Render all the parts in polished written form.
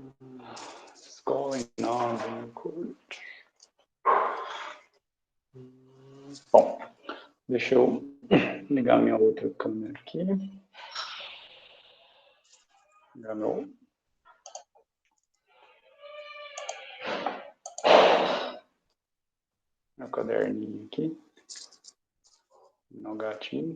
What's going on in court? Bom, deixa eu ligar minha outra câmera aqui. Ligar meu caderninho aqui. Meu gatinho.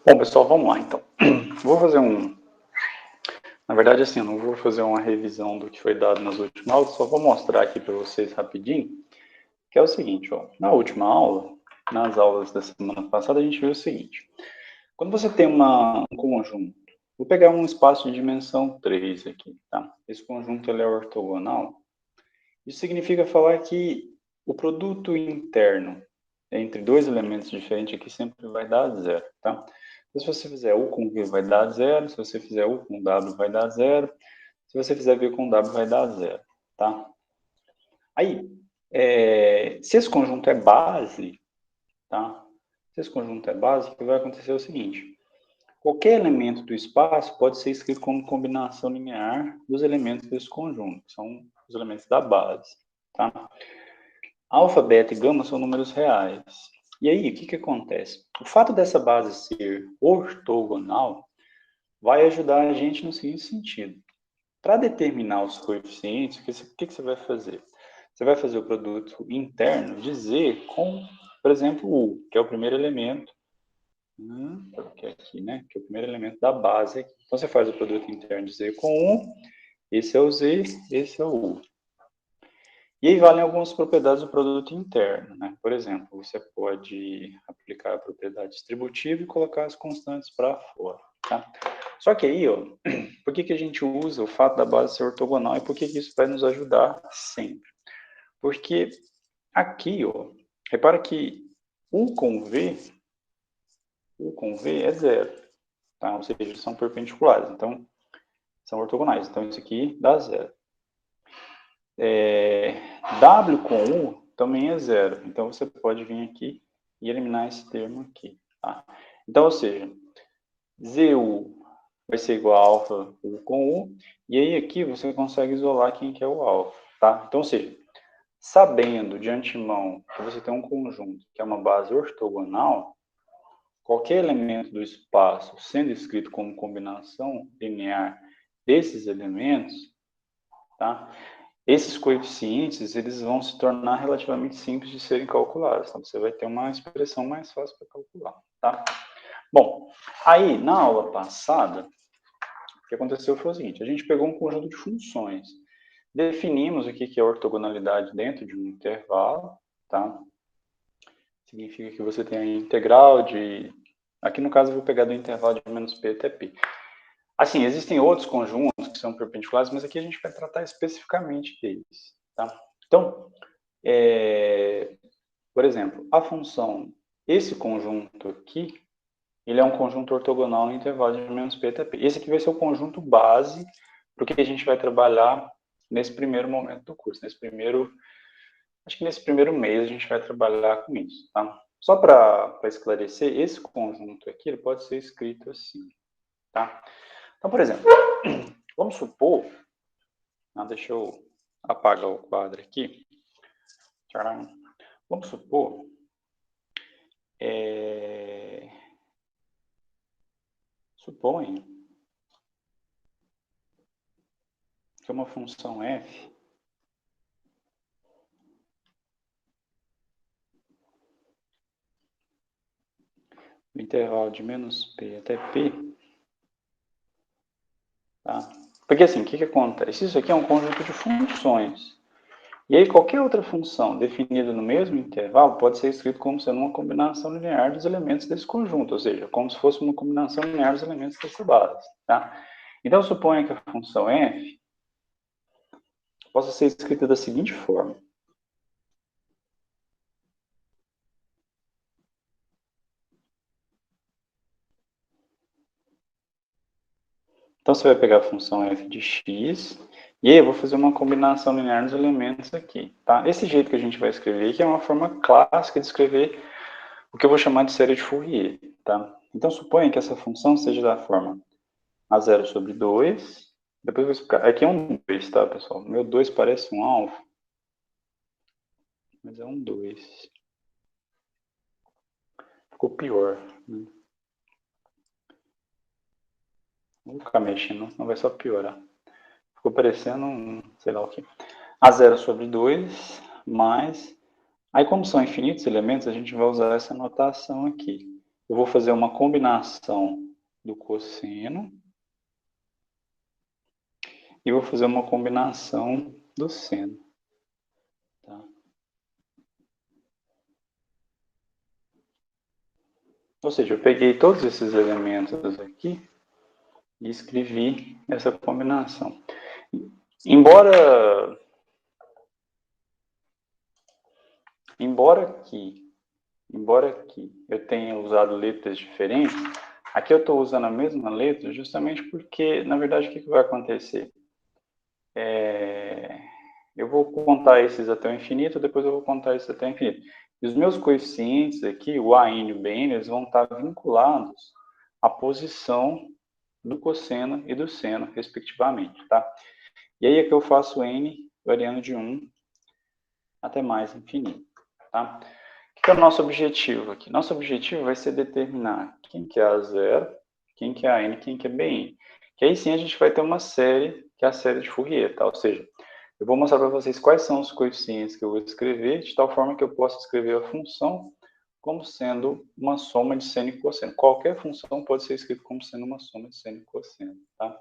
Bom, pessoal, vamos lá então. Vou fazer na verdade, assim, eu não vou fazer uma revisão do que foi dado nas últimas aulas, só vou mostrar aqui para vocês rapidinho, que é o seguinte, ó. Na última aula, nas aulas da semana passada, a gente viu o seguinte. Quando você tem um conjunto, vou pegar um espaço de dimensão 3 aqui, tá? Esse conjunto ele é ortogonal. Isso significa falar que o produto interno entre dois elementos diferentes aqui sempre vai dar zero, tá? Então, se você fizer U com V vai dar zero, se você fizer U com W vai dar zero, se você fizer V com W vai dar zero, tá? Aí, se esse conjunto é base, tá? Se esse conjunto é base, o que vai acontecer é o seguinte. Qualquer elemento do espaço pode ser escrito como combinação linear dos elementos desse conjunto, que são os elementos da base, tá? Alfa, beta e gama são números reais. E aí, o que acontece? O fato dessa base ser ortogonal vai ajudar a gente no seguinte sentido. Para determinar os coeficientes, o que você vai fazer? Você vai fazer o produto interno de Z com, por exemplo, U, que é o primeiro elemento, que é aqui, né? Que é o primeiro elemento da base aqui. Então, você faz o produto interno de Z com U, esse é o Z, esse é o U. E aí valem algumas propriedades do produto interno, né? Por exemplo, você pode aplicar a propriedade distributiva e colocar as constantes para fora, tá? Só que aí, ó, por que a gente usa o fato da base ser ortogonal e por que isso vai nos ajudar sempre? Porque aqui, ó, repara que U com V é zero, tá? Ou seja, eles são perpendiculares, então são ortogonais. Então isso aqui dá zero. W com U também é zero. Então você pode vir aqui e eliminar esse termo aqui. Tá? Então, ou seja, ZU vai ser igual a alfa U com U. E aí aqui você consegue isolar quem que é o alfa. Tá? Então, ou seja, sabendo de antemão que você tem um conjunto que é uma base ortogonal, qualquer elemento do espaço sendo escrito como combinação linear desses elementos, tá? Esses coeficientes, eles vão se tornar relativamente simples de serem calculados. Então, você vai ter uma expressão mais fácil para calcular, tá? Bom, aí, na aula passada, o que aconteceu foi o seguinte, a gente pegou um conjunto de funções, definimos o que é ortogonalidade dentro de um intervalo, tá? Significa que você tem a integral de... Aqui, no caso, eu vou pegar do intervalo de menos p até p. Assim, existem outros conjuntos que são perpendiculares, mas aqui a gente vai tratar especificamente deles, tá? Então, por exemplo, a função, esse conjunto aqui, ele é um conjunto ortogonal no intervalo de menos p até p. Esse aqui vai ser o conjunto base para o que a gente vai trabalhar nesse primeiro momento do curso, acho que nesse primeiro mês a gente vai trabalhar com isso, tá? Só para esclarecer, esse conjunto aqui, ele pode ser escrito assim, tá? Então, por exemplo, vamos supor, deixa eu apagar o quadro aqui. Tcharam. Vamos supor, supõe que uma função f no intervalo de menos p até p, tá? Porque assim, o que acontece? Isso aqui é um conjunto de funções. E aí qualquer outra função definida no mesmo intervalo pode ser escrito como sendo uma combinação linear dos elementos desse conjunto, ou seja, como se fosse uma combinação linear dos elementos dessa base, tá? Então suponha que a função f possa ser escrita da seguinte forma. Então, você vai pegar a função f de x, e aí eu vou fazer uma combinação linear dos elementos aqui, tá? Esse jeito que a gente vai escrever aqui é uma forma clássica de escrever o que eu vou chamar de série de Fourier, tá? Então, suponha que essa função seja da forma a0 sobre 2, depois eu vou explicar. Aqui é um 2, tá, pessoal? Meu 2 parece um alvo, mas é um 2. Ficou pior, né? Vou ficar mexendo, senão vai só piorar. Ficou parecendo um, sei lá o que. A0 sobre 2, mais... Aí, como são infinitos elementos, a gente vai usar essa notação aqui. Eu vou fazer uma combinação do cosseno e vou fazer uma combinação do seno. Tá? Ou seja, eu peguei todos esses elementos aqui e escrevi essa combinação. Embora que eu tenha usado letras diferentes, aqui eu estou usando a mesma letra justamente porque, na verdade, o que vai acontecer? Eu vou contar esses até o infinito, depois eu vou contar esses até o infinito. E os meus coeficientes aqui, o AN e o BN, eles vão estar vinculados à posição do cosseno e do seno, respectivamente, tá? E aí é que eu faço N variando de 1 até mais infinito, tá? O que é o nosso objetivo aqui? Nosso objetivo vai ser determinar quem que é A0, quem que é AN, quem que é BN. Que aí sim a gente vai ter uma série, que é a série de Fourier, tá? Ou seja, eu vou mostrar para vocês quais são os coeficientes que eu vou escrever, de tal forma que eu possa escrever a função como sendo uma soma de seno e cosseno. Qualquer função pode ser escrita como sendo uma soma de seno e cosseno, tá?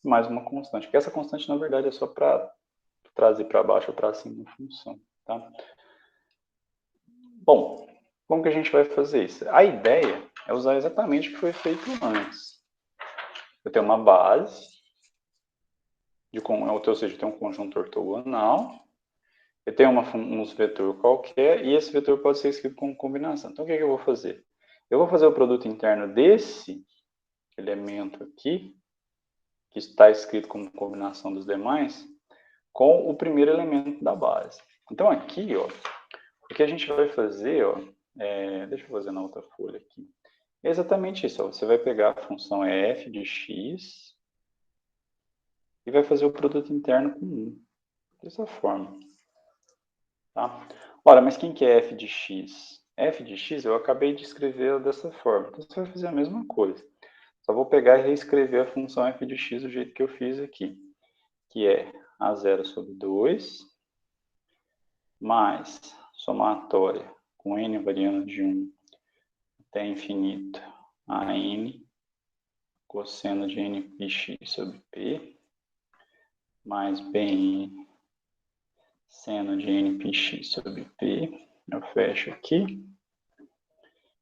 Mais uma constante, porque essa constante, na verdade, é só para trazer para baixo ou para cima a função, tá? Bom, como que a gente vai fazer isso? A ideia é usar exatamente o que foi feito antes. Eu tenho uma base, ou seja, eu tenho um conjunto ortogonal, eu tenho uns vetor qualquer, e esse vetor pode ser escrito como combinação. Então, o que eu vou fazer? Eu vou fazer o produto interno desse elemento aqui, que está escrito como combinação dos demais, com o primeiro elemento da base. Então, aqui, ó, o que a gente vai fazer, ó, deixa eu fazer na outra folha aqui. É exatamente isso, ó, você vai pegar a função f de x e vai fazer o produto interno com 1, dessa forma. Tá? Ora, mas quem que é f de x? F de x eu acabei de escrever dessa forma. Então você vai fazer a mesma coisa. Só vou pegar e reescrever a função f de x do jeito que eu fiz aqui, que é a0 sobre 2 mais somatória com n variando de 1 até infinito a n cosseno de n πx sobre p mais bn seno de n πx sobre p, eu fecho aqui,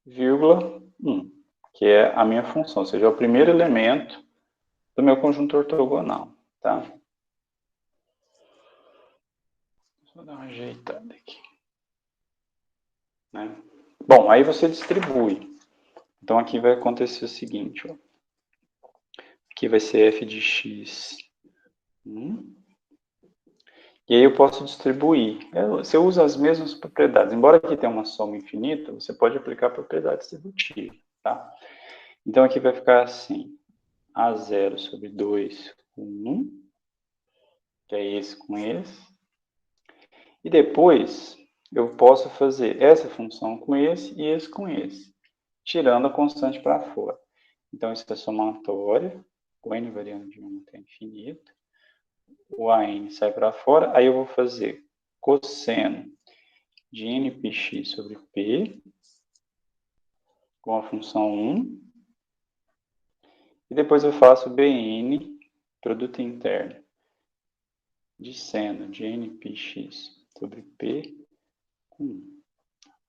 vírgula 1, que é a minha função, ou seja, é o primeiro elemento do meu conjunto ortogonal, tá? Deixa eu dar uma ajeitada aqui. Né? Bom, aí você distribui. Então, aqui vai acontecer o seguinte, ó. Aqui vai ser f de x. E aí eu posso distribuir. Você usa as mesmas propriedades. Embora aqui tenha uma soma infinita, você pode aplicar a propriedade distributiva, tá? Então, aqui vai ficar assim. A0 sobre 2 com 1, que é esse com esse. E depois, eu posso fazer essa função com esse e esse com esse, tirando a constante para fora. Então, isso é somatória, o n variando de 1 até infinito. O AN sai para fora, aí eu vou fazer cosseno de n πx sobre p, com a função 1. E depois eu faço bn, produto interno, de seno de n πx sobre p com 1.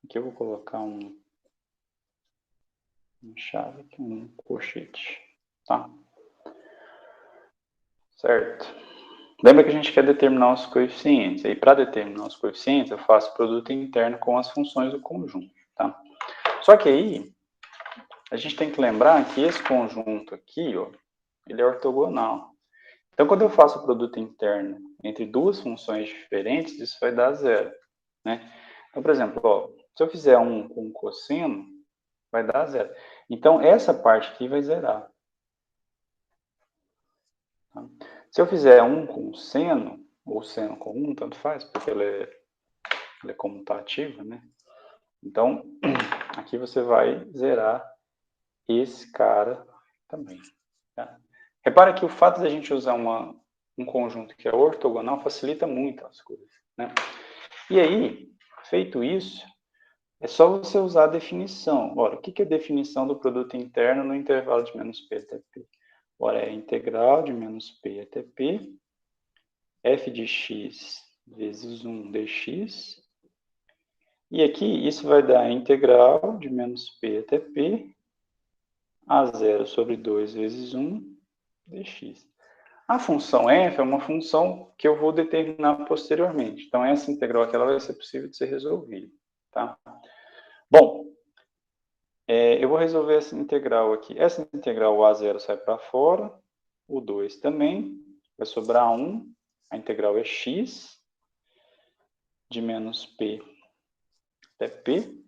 Aqui eu vou colocar uma chave, um colchete, tá? Certo? Lembra que a gente quer determinar os coeficientes. Aí, para determinar os coeficientes, eu faço produto interno com as funções do conjunto, tá? Só que aí, a gente tem que lembrar que esse conjunto aqui, ó, ele é ortogonal. Então, quando eu faço o produto interno entre duas funções diferentes, isso vai dar zero, né? Então, por exemplo, ó, se eu fizer um com cosseno, vai dar zero. Então, essa parte aqui vai zerar. Tá? Se eu fizer um com seno, ou seno com 1, tanto faz, porque ela é comutativa, né? Então, aqui você vai zerar esse cara também. Tá? Repara que o fato de a gente usar um conjunto que é ortogonal facilita muito as coisas, né? E aí, feito isso, é só você usar a definição. Ora, o que é a definição do produto interno no intervalo de menos p até p? Ora, é a integral de menos p até p, f de x vezes 1 dx. E aqui, isso vai dar a integral de menos p até p, a 0 sobre 2 vezes 1 dx. A função f é uma função que eu vou determinar posteriormente. Então, essa integral aqui ela vai ser possível de ser resolvida. Tá? Bom, eu vou resolver essa integral aqui. Essa integral, o a0 sai para fora, o 2 também, vai sobrar 1. A integral é x de menos p até p.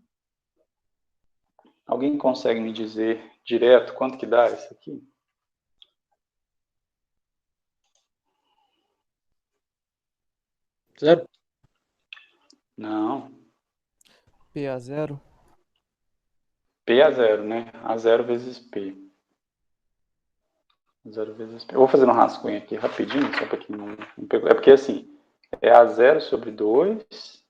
Alguém consegue me dizer direto quanto que dá isso aqui? Zero? Não. P a zero? P a 0, né? A 0 vezes P. 0 vezes P. Eu vou fazer um rascunho aqui rapidinho, só para quem não pegou. É porque assim, é a 0 sobre 2,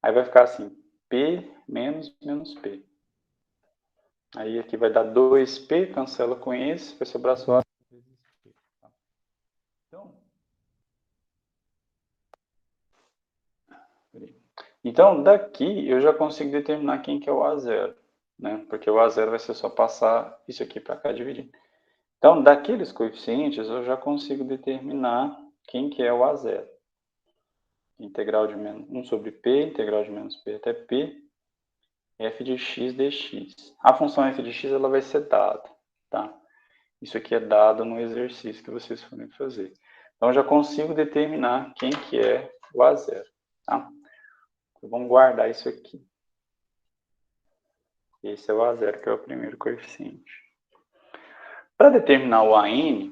aí vai ficar assim, P menos P. Aí aqui vai dar 2P, cancela com esse, vai sobrar só a vezes P. Então, daqui eu já consigo determinar quem que é o A0, né? Porque o A0 vai ser só passar isso aqui para cá dividindo. Então, daqueles coeficientes, eu já consigo determinar quem que é o A0. Integral de 1 sobre P, integral de menos P até P, f de x dx. A função f de x ela vai ser dada, tá? Isso aqui é dado no exercício que vocês forem fazer. Então, eu já consigo determinar quem que é o A0, tá? Então, vamos guardar isso aqui. Esse é o A0, que é o primeiro coeficiente. Para determinar o AN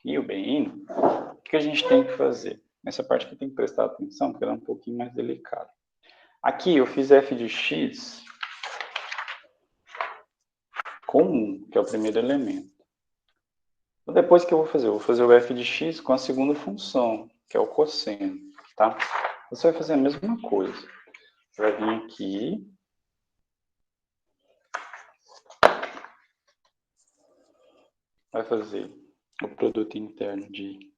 e o BN, o que a gente tem que fazer? Nessa parte aqui tem que prestar atenção, porque ela é um pouquinho mais delicada. Aqui eu fiz f de x com 1, que é o primeiro elemento. Então, depois que eu vou fazer? Eu vou fazer o f de x com a segunda função, que é o cosseno. Tá? Você vai fazer a mesma coisa. Você vai vir aqui. Vai fazer o produto interno de...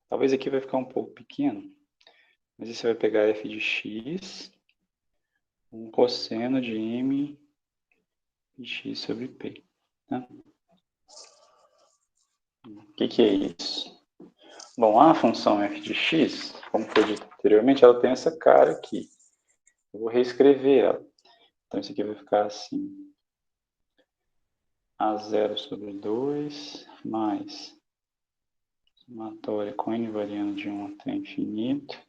Talvez aqui vai ficar um pouco pequeno. Mas aí você vai pegar f de x, um cosseno de m de x sobre p. Tá? O que é isso? Bom, a função f de x, como foi dito anteriormente, ela tem essa cara aqui. Eu vou reescrever ela. Então, isso aqui vai ficar assim. A 0 sobre 2, mais somatória com n variando de 1 até infinito.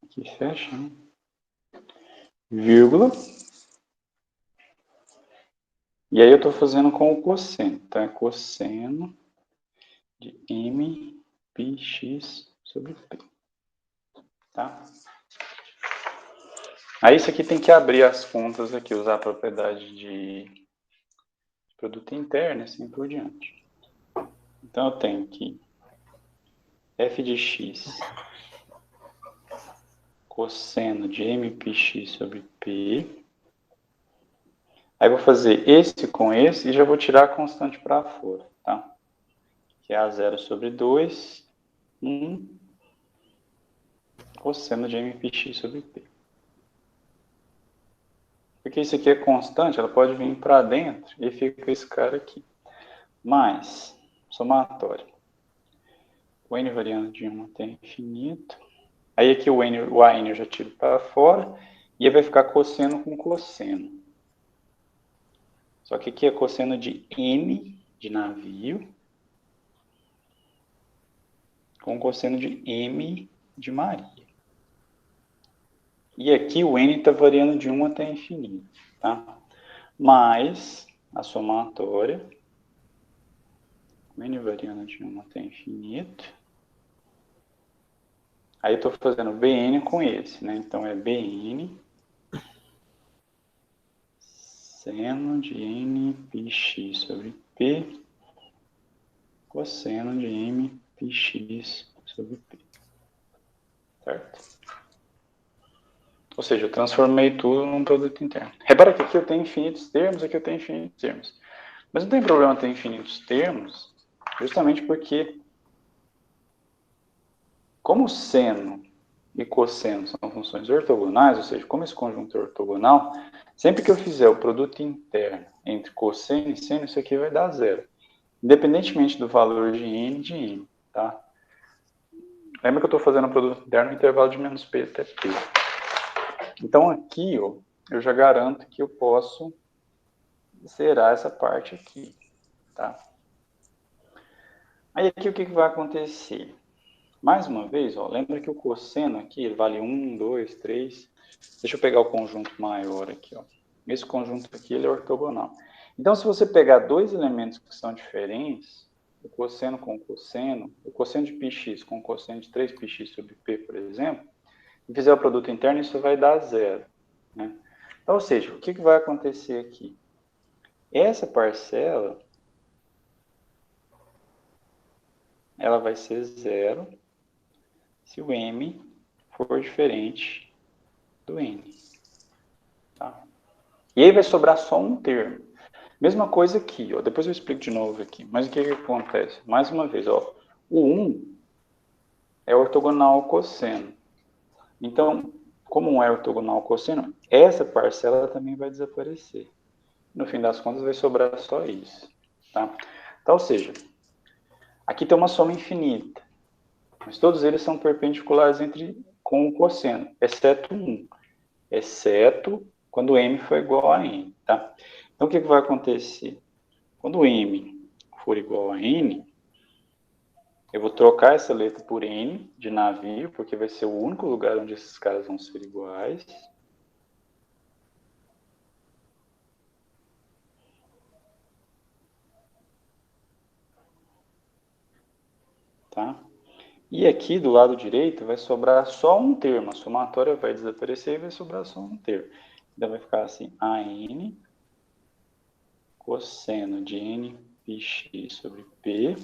Aqui fecha, né? Vírgula. E aí eu estou fazendo com o cosseno. Então, é cosseno de m πx sobre p. Tá? Aí isso aqui tem que abrir as contas aqui, usar a propriedade de produto interno, assim por diante. Então, eu tenho aqui f de x cosseno de m πx sobre p. Aí vou fazer esse com esse e já vou tirar a constante para fora, tá? Que é a 0 sobre 2, 1, cosseno de m πx sobre p. Porque isso aqui é constante, ela pode vir para dentro e fica esse cara aqui. Mais somatória o n variando de 1 até infinito. Aí aqui o AN eu já tiro para fora, e aí vai ficar cosseno com cosseno. Só que aqui é cosseno de N de navio, com cosseno de M de Maria. E aqui o N está variando de 1 até infinito, tá? Mais a somatória, o N variando de 1 até infinito. Aí eu estou fazendo Bn com esse, né? Então é Bn seno de N πx sobre P cosseno de M πx sobre P. Certo? Ou seja, eu transformei tudo num produto interno. Repara que aqui eu tenho infinitos termos, aqui eu tenho infinitos termos. Mas não tem problema ter infinitos termos, justamente porque, como seno e cosseno são funções ortogonais, ou seja, como esse conjunto é ortogonal, sempre que eu fizer o produto interno entre cosseno e seno, isso aqui vai dar zero. Independentemente do valor de n e de m, tá? Lembra que eu estou fazendo o produto interno no intervalo de menos p até p. Então aqui, ó, eu já garanto que eu posso zerar essa parte aqui, tá? Aí aqui o que vai acontecer? Mais uma vez, ó, lembra que o cosseno aqui ele vale 1, 2, 3. Deixa eu pegar o conjunto maior aqui, ó. Esse conjunto aqui ele é ortogonal. Então, se você pegar dois elementos que são diferentes, o cosseno com o cosseno de πx com o cosseno de 3πx sobre p, por exemplo, e fizer o produto interno, isso vai dar zero, né? Então, ou seja, o que vai acontecer aqui? Essa parcela, ela vai ser zero se o m for diferente do n. Tá? E aí vai sobrar só um termo. Mesma coisa aqui, ó. Depois eu explico de novo aqui. Mas o que acontece? Mais uma vez, ó. O 1 é ortogonal ao cosseno. Então, como um é ortogonal ao cosseno, essa parcela também vai desaparecer. No fim das contas, vai sobrar só isso. Tá? Então, ou seja, aqui tem uma soma infinita. Mas todos eles são perpendiculares com o cosseno, exceto um. Exceto quando m for igual a n. Tá? Então, o que vai acontecer? Quando m for igual a n, eu vou trocar essa letra por n de navio, porque vai ser o único lugar onde esses caras vão ser iguais. Tá? E aqui do lado direito vai sobrar só um termo. A somatória vai desaparecer e vai sobrar só um termo. Então vai ficar assim, AN cosseno de n πx sobre p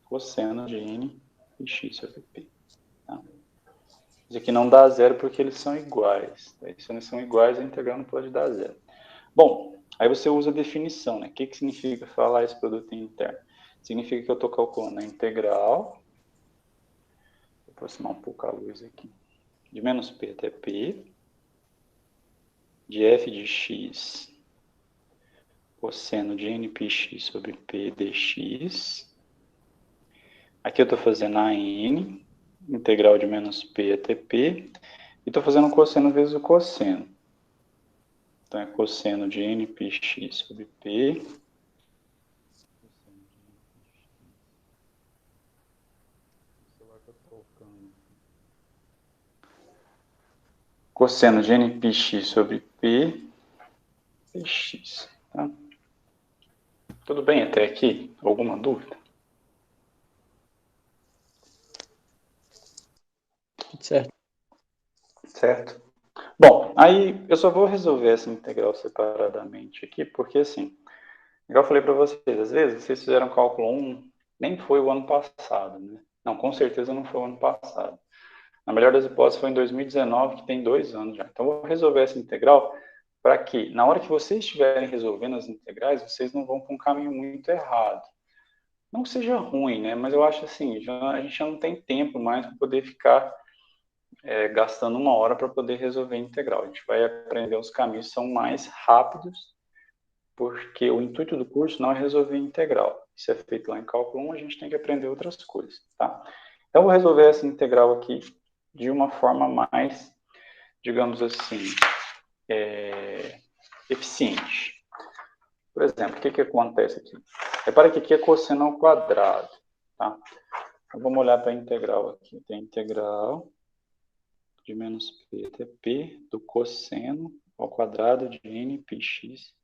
cosseno de n πx sobre p. Tá? Isso aqui não dá zero porque eles são iguais. Se eles são iguais, a integral não pode dar zero. Bom, aí você usa a definição, né? O que significa falar esse produto interno? Significa que eu estou calculando a integral. Vou aproximar um pouco a luz aqui. De menos p até p, de f de x cosseno de n πx sobre p dx. Aqui eu estou fazendo a n, integral de menos p até p, e estou fazendo o cosseno vezes o cosseno. Então é cosseno de n πx sobre p. Cosseno de n πx sobre p dx. Tá? Tudo bem até aqui? Alguma dúvida? Certo. Certo? Bom, aí eu só vou resolver essa integral separadamente aqui, porque assim, igual eu falei para vocês, às vezes vocês fizeram cálculo 1, nem foi o ano passado, né? Não, com certeza não foi o ano passado. Na melhor das hipóteses foi em 2019, que tem 2 anos já. Então eu vou resolver essa integral para que, na hora que vocês estiverem resolvendo as integrais, vocês não vão para um caminho muito errado. Não que seja ruim, né? Mas eu acho assim, a gente já não tem tempo mais para poder ficar gastando 1 hora para poder resolver a integral. A gente vai aprender os caminhos que são mais rápidos, porque o intuito do curso não é resolver a integral, isso é feito lá em cálculo 1, a gente tem que aprender outras coisas, tá? Então, eu vou resolver essa integral aqui de uma forma mais, digamos assim, eficiente. Por exemplo, o que acontece aqui? Repara que aqui é cosseno ao quadrado, tá? Então, vamos olhar para a integral aqui. Tem a integral de menos p até p do cosseno ao quadrado de n πx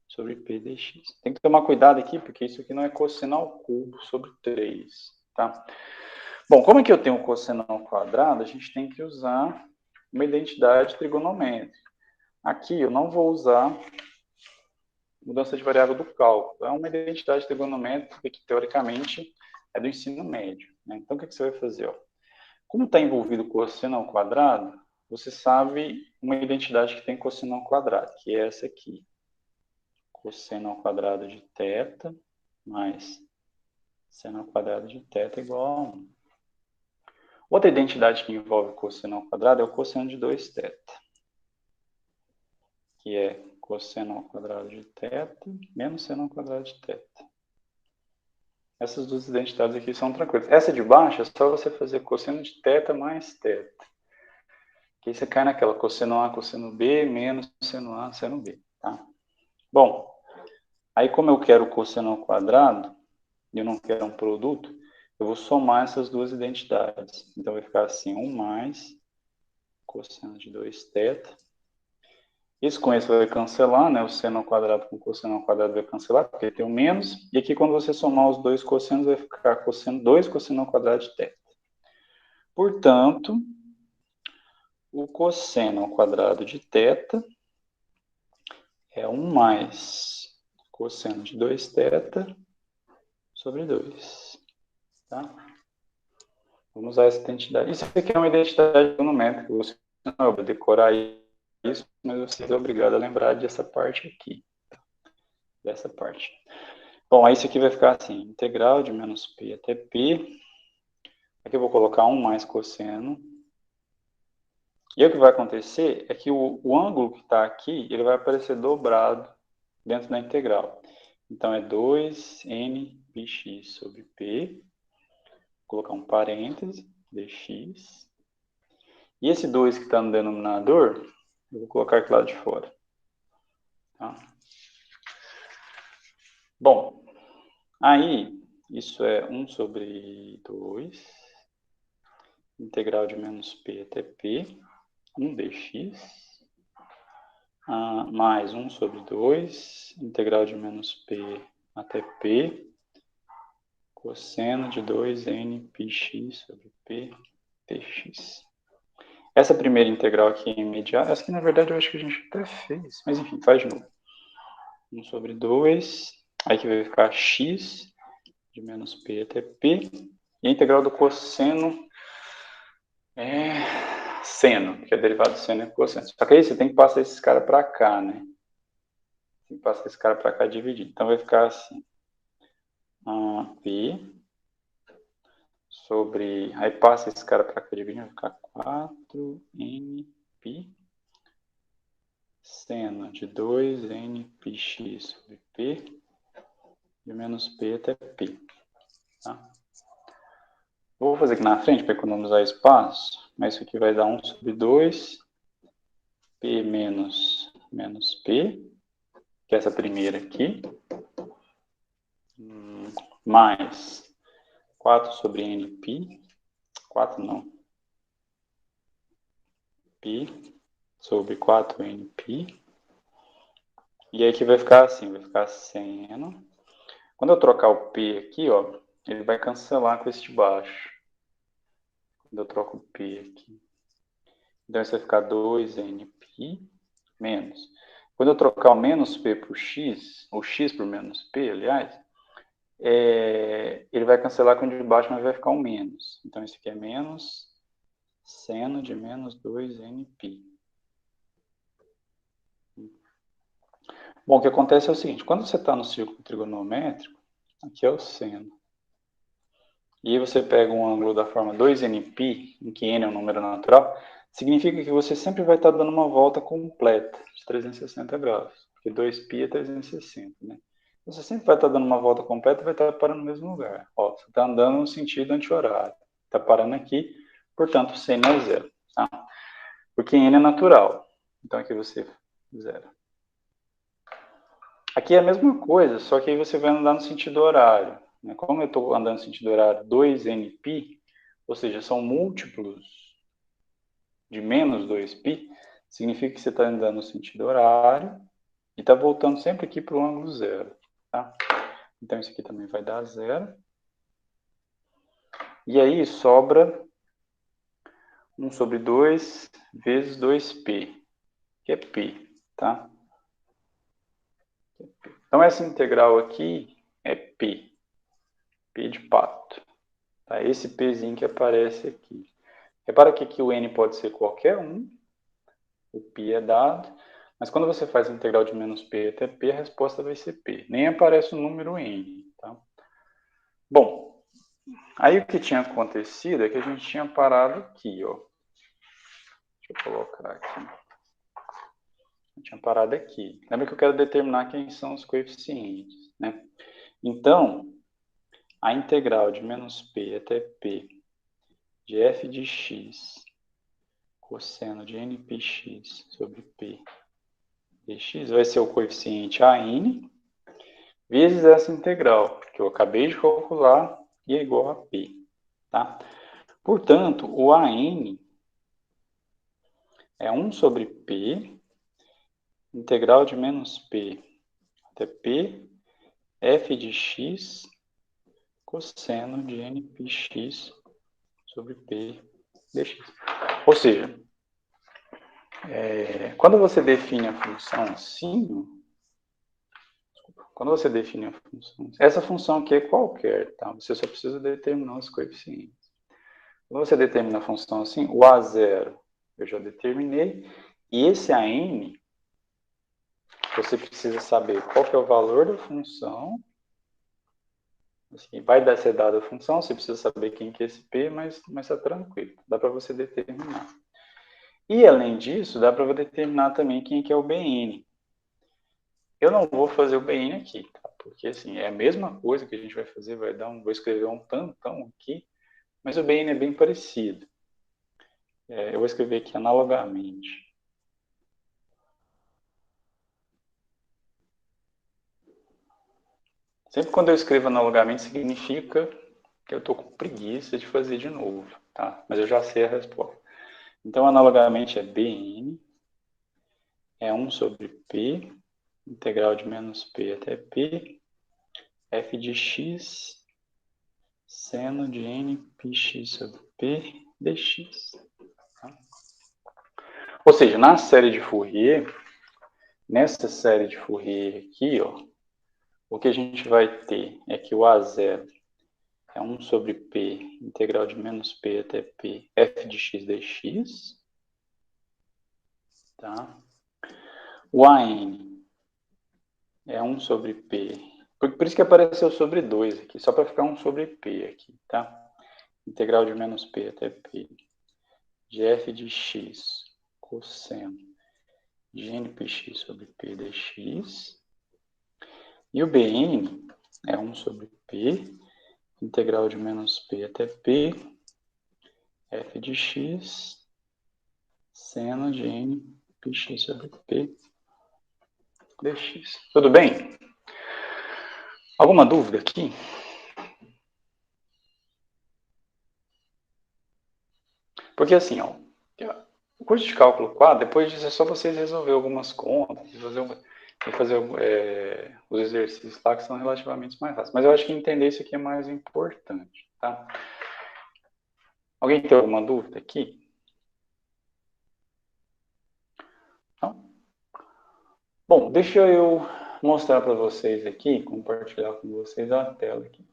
sobre p dx. Tem que tomar cuidado aqui, porque isso aqui não é cosseno ao cubo sobre 3, tá? Bom, como é que eu tenho o cosseno ao quadrado, a gente tem que usar uma identidade trigonométrica. Aqui eu não vou usar mudança de variável do cálculo. É uma identidade trigonométrica que, teoricamente, é do ensino médio, né? Então, o que você vai fazer? Ó? Como está envolvido cosseno ao quadrado, você sabe uma identidade que tem cosseno ao quadrado, que é essa aqui. Cosseno ao quadrado de θ mais seno ao quadrado de θ igual a 1. Outra identidade que envolve cosseno ao quadrado é o cosseno de 2θ, que é cosseno ao quadrado de θ menos seno ao quadrado de θ. Essas duas identidades aqui são tranquilas. Essa de baixo é só você fazer cosseno de θ mais θ. Que aí você cai naquela cosseno A, cosseno B, menos seno A, seno B. Tá? Bom, aí como eu quero cosseno ao quadrado, e eu não quero um produto, eu vou somar essas duas identidades. Então vai ficar assim, 1 mais cosseno de 2θ. Isso com isso vai cancelar, né? O seno ao quadrado com cosseno ao quadrado vai cancelar, porque tem o menos. E aqui, quando você somar os dois cossenos, vai ficar cosseno 2 cosseno ao quadrado de θ. Portanto, o cosseno ao quadrado de θ é 1 mais cosseno de 2θ sobre 2. Tá? Vamos usar essa identidade. Isso aqui é uma identidade trigonométrica. Você não vai decorar isso, mas você é obrigado a lembrar dessa parte aqui. Dessa parte. Bom, aí isso aqui vai ficar assim, integral de menos p até p. Aqui eu vou colocar 1 mais cosseno. E o que vai acontecer é que o ângulo que está aqui, ele vai aparecer dobrado dentro da integral. Então, é 2n πx sobre p. Vou colocar um parêntese, dx. E esse 2 que está no denominador, eu vou colocar aqui lá de fora. Tá? Bom, aí, isso é 1 sobre 2, integral de menos p até p, 1 dx, mais 1 sobre 2, integral de menos p até p, cosseno de 2n πx sobre p dx. Essa primeira integral aqui é imediata. Essa aqui, na verdade, eu acho que a gente até fez. Mas, enfim, faz de novo. 1 sobre 2. Aí que vai ficar x de menos p até p. E a integral do cosseno é seno, porque a derivada do seno é cosseno. Só que aí você tem que passar esses caras para cá, né? Tem que passar esse cara para cá dividido. Então, vai ficar assim. P sobre... Aí passa esse cara para cá dividido, vai ficar 4nπ seno de 2n πx sobre p de menos p até p. Tá? Vou fazer aqui na frente para economizar espaço, mas isso aqui vai dar 1 sobre 2, p menos p, que é essa primeira aqui, mais 4 sobre nπ, 4 não, π sobre 4nπ, e aí que vai ficar assim, vai ficar seno. Quando eu trocar o p aqui, ó, ele vai cancelar com esse de baixo. Quando eu troco o p aqui. Então, isso vai ficar 2nπ menos. Quando eu trocar o menos p por x, ou x por menos p, aliás, ele vai cancelar com o de baixo, mas vai ficar um menos. Então, isso aqui é menos seno de menos 2nπ. Bom, o que acontece é o seguinte, quando você está no círculo trigonométrico, aqui é o seno. E aí você pega um ângulo da forma 2nπ, em que n é um número natural, significa que você sempre vai estar dando uma volta completa de 360 graus, porque 2π é 360, né? Você sempre vai estar dando uma volta completa e vai estar parando no mesmo lugar. Ó, você está andando no sentido anti-horário. Está parando aqui, portanto, c não é zero. Tá? Porque n é natural. Então aqui você zero. Aqui é a mesma coisa, só que aí você vai andar no sentido horário. Como eu estou andando no sentido horário 2nπ, ou seja, são múltiplos de menos 2π, significa que você está andando no sentido horário e está voltando sempre aqui para o ângulo zero. Tá? Então isso aqui também vai dar zero. E aí sobra 1 sobre 2 vezes 2π, que é π. Tá? Então essa integral aqui é π. P de pato. Tá? Esse Pzinho que aparece aqui. Repara que aqui o n pode ser qualquer um, o π é dado, mas quando você faz a integral de menos p até p, a resposta vai ser p. Nem aparece o número n. Tá? Bom, aí o que tinha acontecido é que a gente tinha parado aqui. Ó. Deixa eu colocar aqui. Eu tinha parado aqui. Lembra que eu quero determinar quem são os coeficientes. Né? Então, a integral de menos p até p de f de x cosseno de npx sobre p dx vai ser o coeficiente AN vezes essa integral, que eu acabei de calcular, e é igual a P. Tá? Portanto, o AN é 1 sobre P, integral de menos P até P, f de x, cosseno de npx sobre P dx. Ou seja, quando você define a função assim, quando você define a função, essa função aqui é qualquer, tá? Você só precisa determinar os coeficientes. Quando você determina a função assim, o A0 eu já determinei, e esse AN, você precisa saber qual que é o valor da função, assim, vai ser dada a função, você precisa saber quem que é esse P, mas está tranquilo, dá para você determinar. E além disso, dá para determinar também quem que é o BN. Eu não vou fazer o BN aqui, tá? Porque assim, é a mesma coisa que a gente vai fazer, vou escrever um tantão aqui, mas o BN é bem parecido. Eu vou escrever aqui analogamente. Sempre quando eu escrevo analogamente, significa que eu estou com preguiça de fazer de novo, tá? Mas eu já sei a resposta. Então, analogamente é BN, é 1 sobre P, integral de menos P até P, f de x, seno de n πx sobre P dx. Tá? Ou seja, na série de Fourier, nessa série de Fourier aqui, ó, o que a gente vai ter é que o A0 é 1 sobre P, integral de menos P até P, f de x dx. Tá? O AN é 1 sobre P. Por isso que apareceu sobre 2 aqui, só para ficar 1 sobre P aqui, tá? Integral de menos P até P de f de x cosseno de npx sobre P dx. E o BN é 1 sobre P, integral de menos P até P, f de x, seno de npx sobre P dx. Tudo bem? Alguma dúvida aqui? Porque assim, ó, o curso de cálculo 4, depois disso é só vocês resolver algumas contas, fazer os exercícios lá que são relativamente mais fáceis. Mas eu acho que entender isso aqui é mais importante, tá? Alguém tem alguma dúvida aqui? Não? Bom, deixa eu mostrar para vocês aqui, compartilhar com vocês a tela aqui.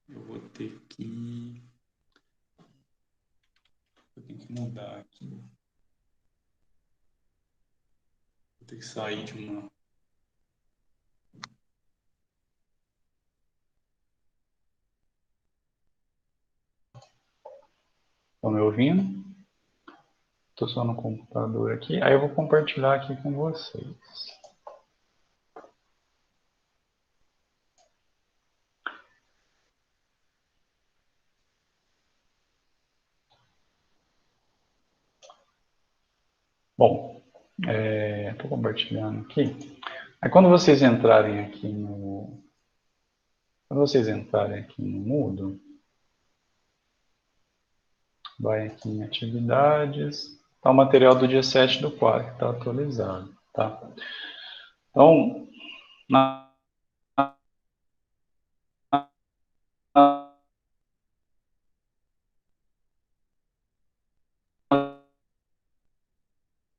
Eu vou ter que... Eu tenho que mudar aqui. Vou ter que sair de uma... Estão me ouvindo? Estou só no computador aqui. Aí eu vou compartilhar aqui com vocês. Bom, estou compartilhando aqui. Aí quando vocês entrarem aqui no... Quando vocês entrarem aqui no Moodle, vai aqui em atividades, tá o material do dia 7/4, que está atualizado, tá? Então,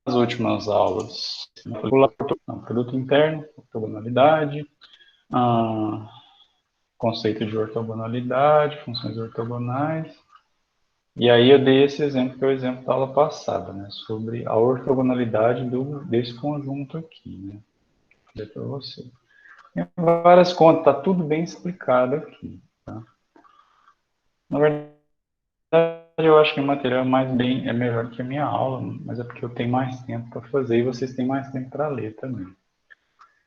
nas últimas aulas, produto interno, ortogonalidade, conceito de ortogonalidade, funções ortogonais. E aí eu dei esse exemplo, que é o exemplo da aula passada, né? Sobre a ortogonalidade desse conjunto aqui, né? Vou ler para você. Tem várias contas, está tudo bem explicado aqui, tá? Na verdade, eu acho que o material é melhor que a minha aula, mas é porque eu tenho mais tempo para fazer e vocês têm mais tempo para ler também.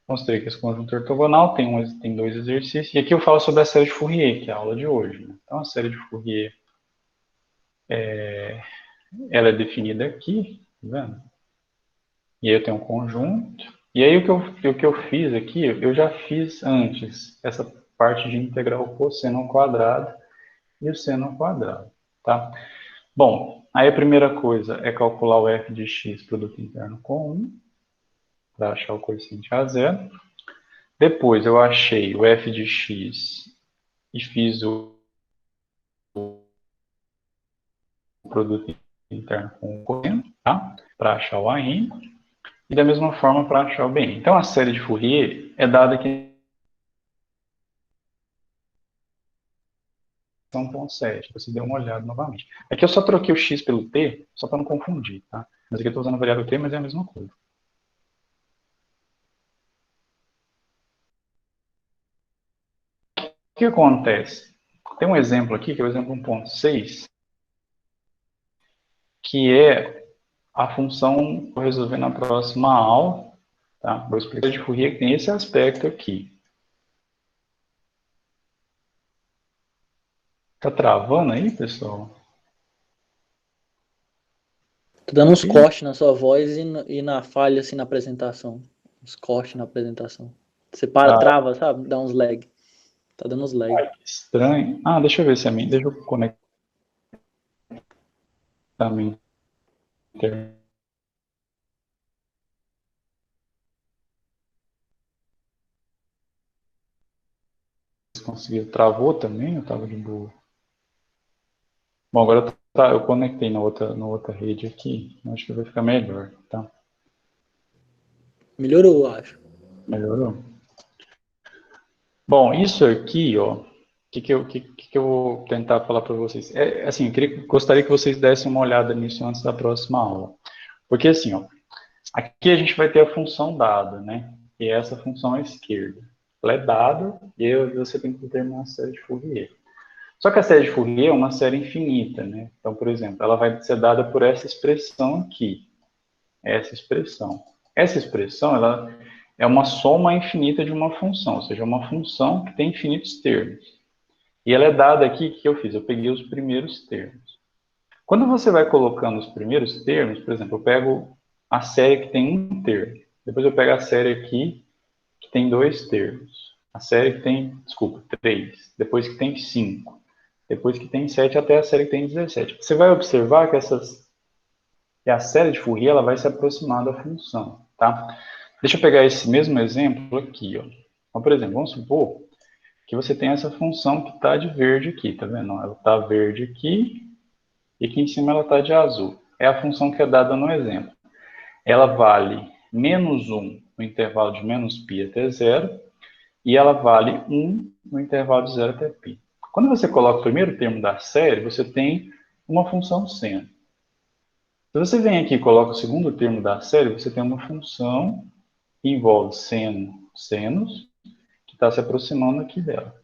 Mostrei que esse conjunto ortogonal tem 2 exercícios, e aqui eu falo sobre a série de Fourier, que é a aula de hoje, né? Então, a série de Fourier, ela é definida aqui, tá vendo? E aí eu tenho um conjunto, e aí o que eu fiz aqui, eu já fiz antes, essa parte de integrar o cosseno ao quadrado e o seno ao quadrado, tá? Bom, aí a primeira coisa é calcular o f de x, produto interno com 1, para achar o coeficiente a zero. Depois eu achei o f de x e fiz o produto interno com o cosseno, tá? Para achar o AN. E da mesma forma para achar o BN. Então a série de Fourier é dada aqui em 1.7. Você deu uma olhada novamente. Aqui eu só troquei o x pelo t, só para não confundir, tá? Mas aqui eu estou usando a variável t, mas é a mesma coisa. O que acontece? Tem um exemplo aqui, que é o exemplo 1.6, que é a função que eu vou resolver na próxima aula. Tá? Vou explicar de Fourier que tem esse aspecto aqui. Tá travando aí, pessoal? Tô dando uns cortes na sua voz e na falha, assim, na apresentação. Uns cortes na apresentação. Você para, trava, sabe? Dá uns lag. Tá dando uns lag. Ai, que estranho. Deixa eu ver se é minha. Deixa eu conectar a minha internet. Conseguiu. Travou também ou estava de boa? Bom, agora eu conectei na outra rede aqui. Acho que vai ficar melhor, tá? Melhorou, eu acho. Melhorou? Bom, isso aqui, ó, o que eu vou tentar falar para vocês? Assim, gostaria que vocês dessem uma olhada nisso antes da próxima aula. Porque assim, ó, aqui a gente vai ter a função dada, né? E essa função à esquerda. Ela é dada e aí você tem que determinar a série de Fourier. Só que a série de Fourier é uma série infinita, né? Então, por exemplo, ela vai ser dada por essa expressão aqui. Essa expressão. Essa expressão, ela é uma soma infinita de uma função, ou seja, uma função que tem infinitos termos. E ela é dada aqui, o que eu fiz? Eu peguei os primeiros termos. Quando você vai colocando os primeiros termos, por exemplo, eu pego a série que tem um termo. Depois eu pego a série aqui, que tem 2 termos. A série que tem, desculpa, 3. Depois que tem 5. Depois que tem 7, até a série que tem 17. Você vai observar que a série de Fourier ela vai se aproximar da função, tá? Deixa eu pegar esse mesmo exemplo aqui, ó. Então, por exemplo, vamos supor que você tem essa função que está de verde aqui, tá vendo? Ela está verde aqui e aqui em cima ela está de azul. É a função que é dada no exemplo. Ela vale menos 1 no intervalo de menos π até zero e ela vale 1 no intervalo de 0 até π. Quando você coloca o primeiro termo da série, você tem uma função seno. Se você vem aqui e coloca o segundo termo da série, você tem uma função que envolve seno, senos, que está se aproximando aqui dela.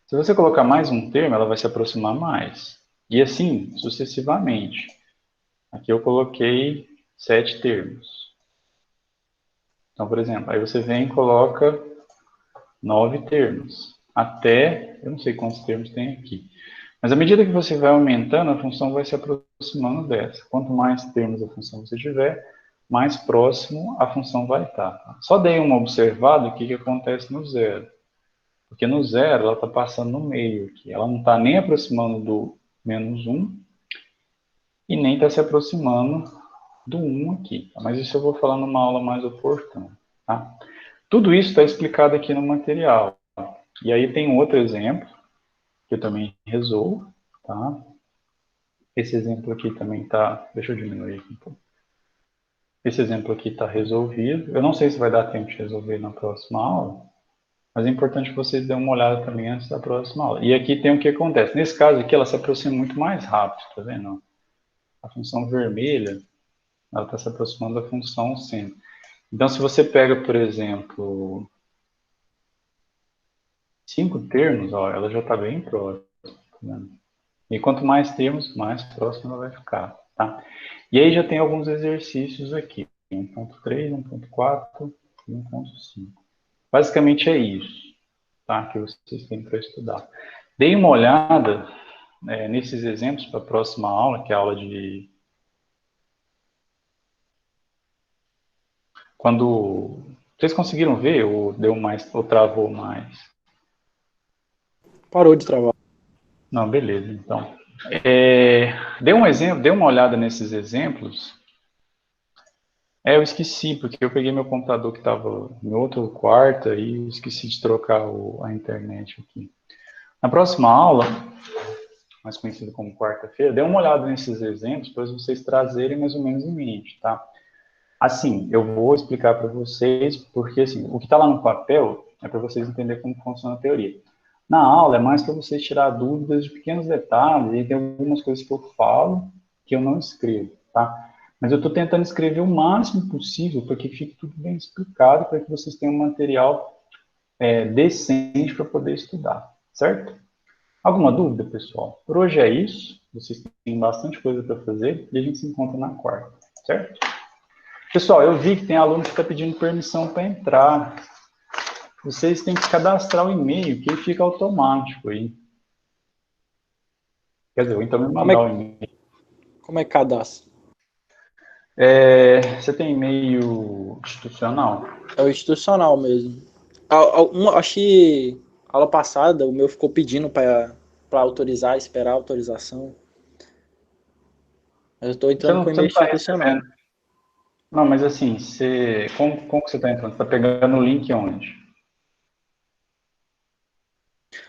Se você colocar mais um termo, ela vai se aproximar mais. E assim, sucessivamente. Aqui eu coloquei 7 termos. Então, por exemplo, aí você vem e coloca 9 termos. Até, eu não sei quantos termos tem aqui. Mas à medida que você vai aumentando, a função vai se aproximando dessa. Quanto mais termos a função você tiver, mais próximo a função vai estar. Só dei uma observada o que acontece no zero. Porque no zero ela está passando no meio aqui. Ela não está nem aproximando do menos 1 e nem está se aproximando do 1 aqui. Mas isso eu vou falar numa aula mais oportuna. Tá? Tudo isso está explicado aqui no material. E aí tem um outro exemplo que eu também resolvo. Tá? Esse exemplo aqui também está... Deixa eu diminuir aqui um pouco. Esse exemplo aqui está resolvido. Eu não sei se vai dar tempo de resolver na próxima aula, mas é importante que vocês dêem uma olhada também antes da próxima aula. E aqui tem o que acontece. Nesse caso aqui, ela se aproxima muito mais rápido, tá vendo? A função vermelha, ela está se aproximando da função seno. Então, se você pega, por exemplo, 5 termos, ó, ela já está bem próxima. Tá vendo? E quanto mais termos, mais próxima ela vai ficar, tá? E aí já tem alguns exercícios aqui. 1.3, 1.4 e 1.5. Basicamente é isso, tá? Que vocês têm para estudar. Deem uma olhada nesses exemplos para a próxima aula, que é a aula de... Quando... Vocês conseguiram ver ou deu mais, ou travou mais? Parou de travar. Não, beleza, então. Dê um exemplo, dê uma olhada nesses exemplos. Eu esqueci, porque eu peguei meu computador que estava em outro quarto e esqueci de trocar a internet aqui. Na próxima aula, mais conhecido como quarta-feira, dê uma olhada nesses exemplos para vocês trazerem mais ou menos em mente, tá? Assim, eu vou explicar para vocês, porque assim, o que está lá no papel é para vocês entenderem como funciona a teoria. Na aula é mais para vocês tirar dúvidas de pequenos detalhes, e tem algumas coisas que eu falo que eu não escrevo, tá? Mas eu estou tentando escrever o máximo possível para que fique tudo bem explicado, para que vocês tenham um material decente para poder estudar, certo? Alguma dúvida, pessoal? Por hoje é isso. Vocês têm bastante coisa para fazer e a gente se encontra na quarta, certo? Pessoal, eu vi que tem aluno que está pedindo permissão para entrar. Vocês têm que cadastrar o e-mail, que ele fica automático aí. Quer dizer, ou então me mandar o e-mail. Como é que cadastra? Você tem e-mail institucional? É o institucional mesmo. Acho que aula passada o meu ficou pedindo para autorizar, esperar a autorização. Eu estou entrando com Você e-mail não está institucional. recebendo? Não, mas assim, como que você está entrando? Você está pegando o link onde?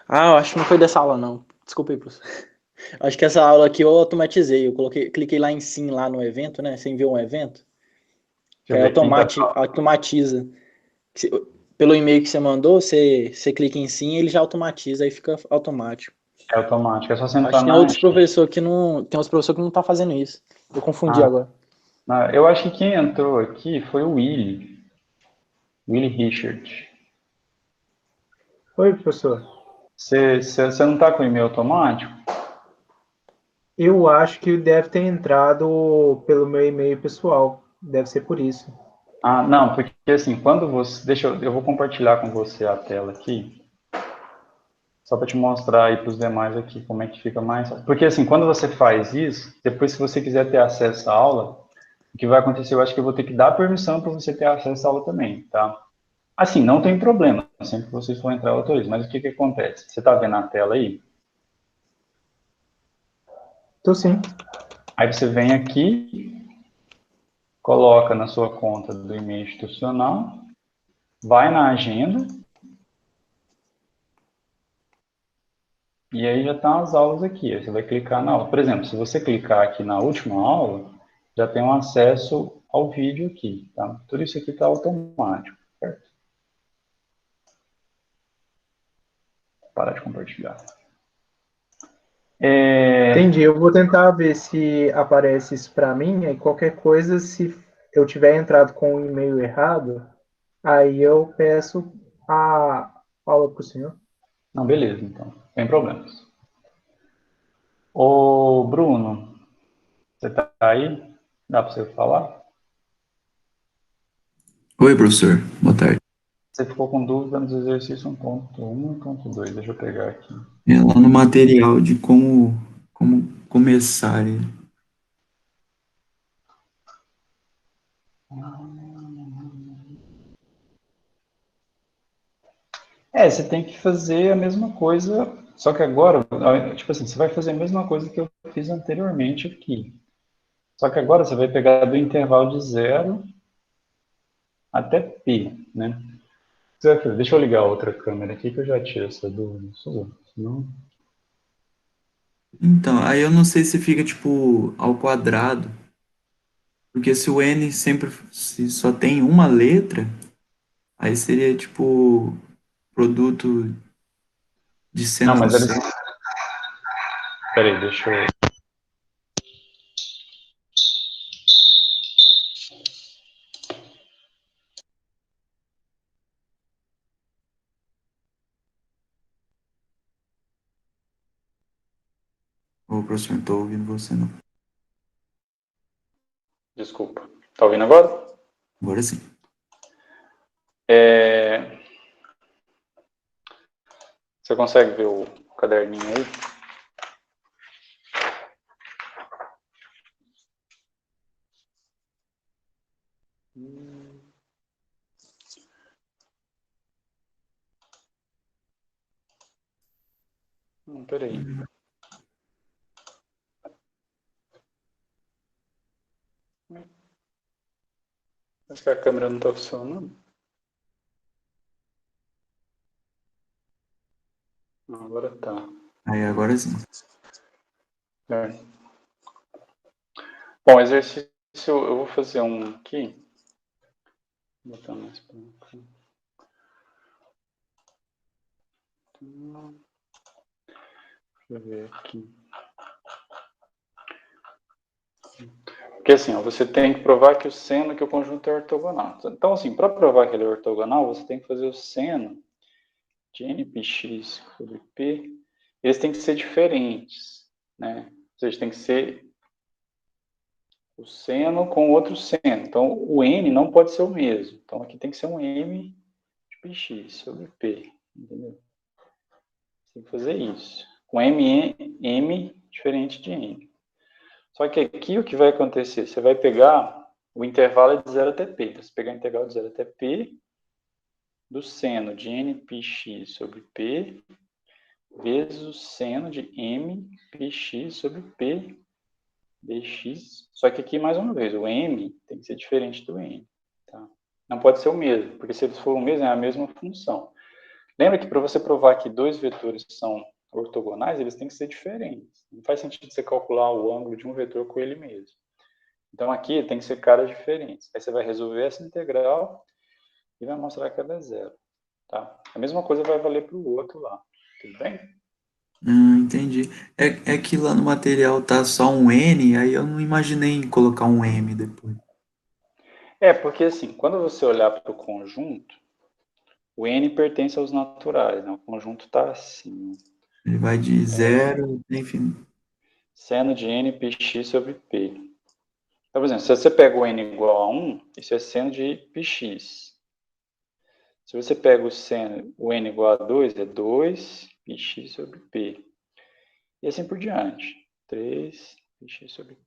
Eu acho que não foi dessa aula, não. Desculpa aí, professor. Acho que essa aula aqui eu automatizei. Eu cliquei lá em sim, lá no evento, né? Você enviou um evento, que Deixa eu aí ver quem está automatiza. Pelo e-mail que você mandou, você clica em sim, ele já automatiza, aí fica automático. É automático, é só você Acho entrar que tem na... outros professores que não. Tem outros professores que não tá fazendo isso. Eu confundi Ah, agora. eu acho que quem entrou aqui foi o Willy Richard. Oi, professor. Você não está com e-mail automático? Eu acho que deve ter entrado pelo meu e-mail pessoal. Deve ser por isso. Não, porque assim, quando você... eu vou compartilhar com você a tela aqui, só para te mostrar aí para os demais aqui como é que fica mais... Porque assim, quando você faz isso, depois se você quiser ter acesso à aula, o que vai acontecer, eu acho que eu vou ter que dar permissão para você ter acesso à aula também, tá? Assim, não tem problema, sempre que vocês for entrar, eu autorizo. Mas o que acontece? Você está vendo a tela aí? Tô sim. Aí você vem aqui, coloca na sua conta do e-mail institucional, vai na agenda, e aí já estão as aulas aqui. Aí você vai clicar na aula. Por exemplo, se você clicar aqui na última aula, já tem um acesso ao vídeo aqui, tá? Tudo isso aqui está automático, certo? Parar de compartilhar. Entendi. Eu vou tentar ver se aparece isso para mim. Aí qualquer coisa, se eu tiver entrado com o e-mail errado, aí eu peço a aula para o senhor. Não, beleza, então. Sem problemas. Ô, Bruno, você está aí? Dá para você falar? Oi, professor. Boa tarde. Você ficou com dúvida nos exercícios 1.1 e 1.2. Deixa eu pegar aqui. É lá no material de como começar ele. Você tem que fazer a mesma coisa, só que agora, tipo assim, você vai fazer a mesma coisa que eu fiz anteriormente aqui. Só que agora você vai pegar do intervalo de 0 até π, né? Você vai fazer, deixa eu ligar a outra câmera aqui que eu já tiro essa dúvida sua, senão... Então, aí eu não sei se fica, tipo, ao quadrado. Porque se o N sempre se só tem uma letra, aí seria, tipo, produto de Não, seno do mas eles... século. Peraí, deixa eu... Ô, professor, não tô ouvindo você, não. Desculpa. Tá ouvindo agora? Agora sim. Você consegue ver o caderninho aí? Peraí. Acho que a câmera não tá funcionando. Não, agora tá. Aí, agora sim. Bom, exercício, eu vou fazer um aqui. Vou botar mais pra cá. Deixa eu ver aqui. Porque assim, ó, você tem que provar que o seno, que o conjunto é ortogonal. Então, assim, para provar que ele é ortogonal, você tem que fazer o seno de npx sobre p. Eles têm que ser diferentes, né? Ou seja, tem que ser o seno com outro seno. Então, o n não pode ser o mesmo. Então, aqui tem que ser um m de px sobre p, entendeu? Tem que fazer isso. Com m diferente de n. Só que aqui o que vai acontecer? Você vai pegar o intervalo de 0 até p. Então, você pegar o intervalo de 0 até p do seno de npx sobre p vezes o seno de mpx sobre p dx. Só que aqui, mais uma vez, o m tem que ser diferente do n. Tá? Não pode ser o mesmo, porque se eles forem o mesmo, é a mesma função. Lembra que para você provar que dois vetores são ortogonais, eles têm que ser diferentes. Não faz sentido você calcular o ângulo de um vetor com ele mesmo. Então aqui tem que ser caras diferentes. Aí você vai resolver essa integral e vai mostrar que ela é zero. Tá? A mesma coisa vai valer para o outro lá. Tudo bem? Entendi. É que lá no material tá só um N, aí eu não imaginei em colocar um M depois. Porque assim, quando você olhar para o conjunto, o n pertence aos naturais, né? O conjunto está assim. Ele vai de zero, enfim. Seno de npx sobre p. Então, por exemplo, se você pega o n igual a 1, isso é seno de px. Se você pega o n igual a 2, é 2 πx sobre p. E assim por diante. 3 πx sobre p.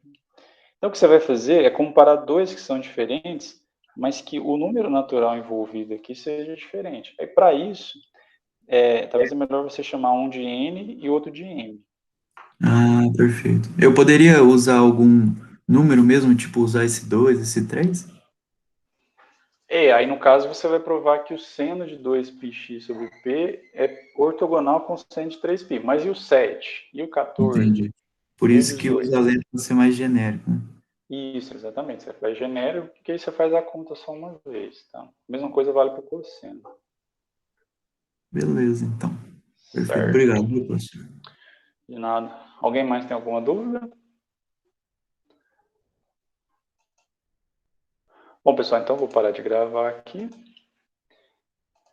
Então, o que você vai fazer é comparar dois que são diferentes, mas que o número natural envolvido aqui seja diferente. Aí, para isso, talvez é melhor você chamar um de n e outro de m. Ah, perfeito. Eu poderia usar algum número mesmo, tipo usar esse 2, esse 3? Aí no caso você vai provar que o seno de 2πx sobre p é ortogonal com o seno de 3π. Mas e o 7? E o 14? Entendi. Por E o isso que 18? usa a letra para ser mais genérico, né? Isso, exatamente. Você faz genérico, porque aí você faz a conta só uma vez. Tá? A mesma coisa vale para o cosseno. Beleza, então. Perfeito. Certo. Obrigado, viu, professor. De nada. Alguém mais tem alguma dúvida? Bom, pessoal, então vou parar de gravar aqui.